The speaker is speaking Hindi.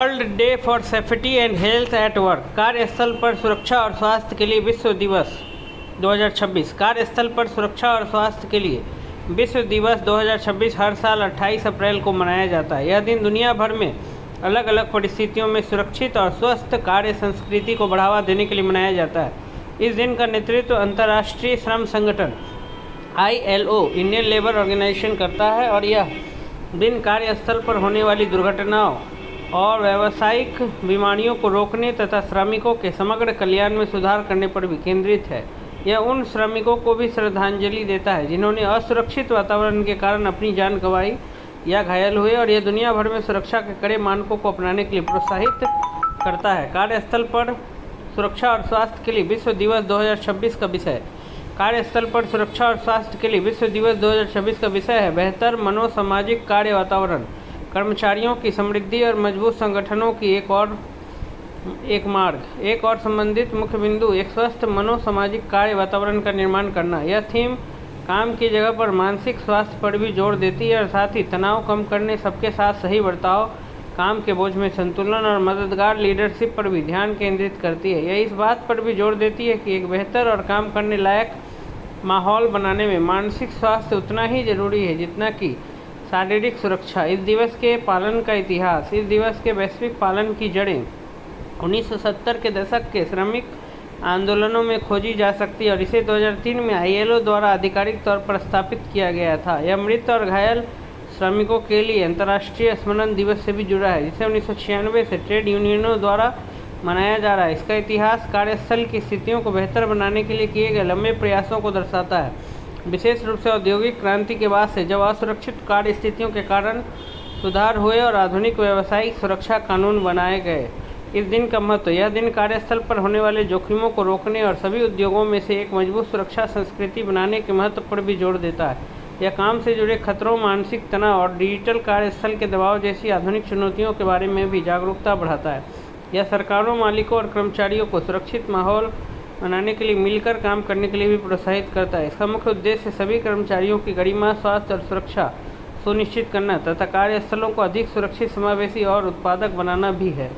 World day for safety and health at work, कार्यस्थल पर सुरक्षा और स्वास्थ्य के लिए विश्व दिवस 2026। कार्यस्थल पर सुरक्षा और स्वास्थ्य के लिए विश्व दिवस 2026 हर साल 28 अप्रैल को मनाया जाता है। यह दिन दुनिया भर में अलग अलग परिस्थितियों में सुरक्षित और स्वस्थ कार्य संस्कृति को बढ़ावा देने के लिए मनाया जाता है। इस दिन का नेतृत्व अंतर्राष्ट्रीय श्रम संगठन ILO, इंडियन लेबर ऑर्गेनाइजेशन करता है और यह दिन कार्यस्थल पर होने वाली दुर्घटनाओं और व्यावसायिक बीमारियों को रोकने तथा श्रमिकों के समग्र कल्याण में सुधार करने पर भी केंद्रित है। यह उन श्रमिकों को भी श्रद्धांजलि देता है जिन्होंने असुरक्षित वातावरण के कारण अपनी जान गंवाई या घायल हुए, और यह दुनिया भर में सुरक्षा के कड़े मानकों को अपनाने के लिए प्रोत्साहित करता है। कार्यस्थल पर सुरक्षा और स्वास्थ्य के लिए विश्व दिवस 2026 का विषय। कार्यस्थल पर सुरक्षा और स्वास्थ्य के लिए विश्व दिवस 2026 का विषय है बेहतर मनोसामाजिक कार्य वातावरण, कर्मचारियों की समृद्धि और मजबूत संगठनों की एक मार्ग। एक और संबंधित मुख्य बिंदु एक स्वस्थ मनोसामाजिक कार्य वातावरण का निर्माण करना। यह थीम काम की जगह पर मानसिक स्वास्थ्य पर भी जोर देती है और साथ ही तनाव कम करने, सबके साथ सही बर्ताव, काम के बोझ में संतुलन और मददगार लीडरशिप पर भी ध्यान केंद्रित करती है। यह इस बात पर भी जोर देती है कि एक बेहतर और काम करने लायक माहौल बनाने में मानसिक स्वास्थ्य उतना ही जरूरी है जितना कि शारीरिक सुरक्षा। इस दिवस के पालन का इतिहास। इस दिवस के वैश्विक पालन की जड़ें 1970 के दशक के श्रमिक आंदोलनों में खोजी जा सकती है और इसे 2003 में ILO द्वारा आधिकारिक तौर पर स्थापित किया गया था। यह मृत और घायल श्रमिकों के लिए अंतर्राष्ट्रीय स्मरण दिवस से भी जुड़ा है, जिसे 1996 से ट्रेड यूनियनों द्वारा मनाया जा रहा है। इसका इतिहास कार्यस्थल की स्थितियों को बेहतर बनाने के लिए किए गए लंबे प्रयासों को दर्शाता है, विशेष रूप से औद्योगिक क्रांति के बाद से, जब असुरक्षित कार्य स्थितियों के कारण सुधार हुए और आधुनिक व्यावसायिक सुरक्षा कानून बनाए गए। इस दिन का महत्व। यह दिन कार्यस्थल पर होने वाले जोखिमों को रोकने और सभी उद्योगों में से एक मजबूत सुरक्षा संस्कृति बनाने के महत्व पर भी जोर देता है। यह काम से जुड़े खतरों, मानसिक तनाव और डिजिटल कार्यस्थल के दबाव जैसी आधुनिक चुनौतियों के बारे में भी जागरूकता बढ़ाता है। यह सरकारों, मालिकों और कर्मचारियों को सुरक्षित माहौल बनाने के लिए मिलकर काम करने के लिए भी प्रोत्साहित करता है। इसका मुख्य उद्देश्य सभी कर्मचारियों की गरिमा, स्वास्थ्य और सुरक्षा सुनिश्चित करना तथा कार्यस्थलों को अधिक सुरक्षित, समावेशी और उत्पादक बनाना भी है।